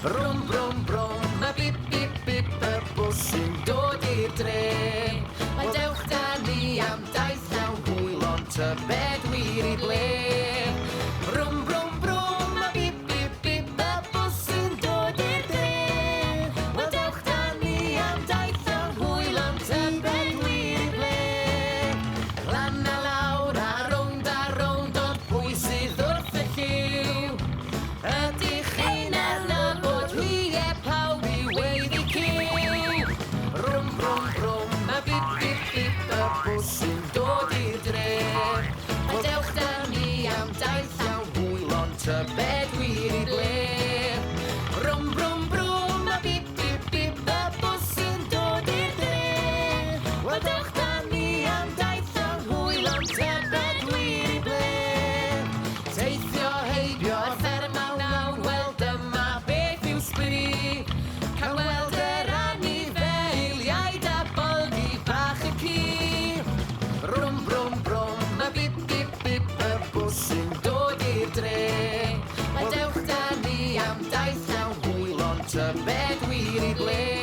Brum, brum, brum, ma bip, bip, bip, y bws sy'n dod i'r dre. Mae dewch da ni am daith llawn hwyl, ond tybed wir i ble. Brum, brum, brum, ma bip, bip, bip, y bws sy'n dod i'r dre. Mae dewch da ni am daith llawn hwyl, ond tybed wir i ble. Lan a lawr a rownd, ond pwy sydd wrth y lliw? Ydych chi'n adnabod hi pawb i weiddi cyw? Rwm, rwm, rwm, a bip, bip, bip, y bws sy'n dod i'r dre. Gadewch da ni am daith llawn hwyl, ond tybed wir i ble. Rwm, rwm, rwm, a bip, bip, bip, y bws sy'n dod i'r dre. Gadewch da ni am daith llawn hwyl, ond tybed wir i ble. Teithio heibio a thermaw nawr, wel dyma beth yw sbri. Cael weld yr anifeiliaid a bolgi bach y ci. Rwm, brwm, brwm, a bip, bip, bip, y bws sy'n dod i'r dre. Gadewch da ni am daith llawn hwyl, ond tybed wir i ble.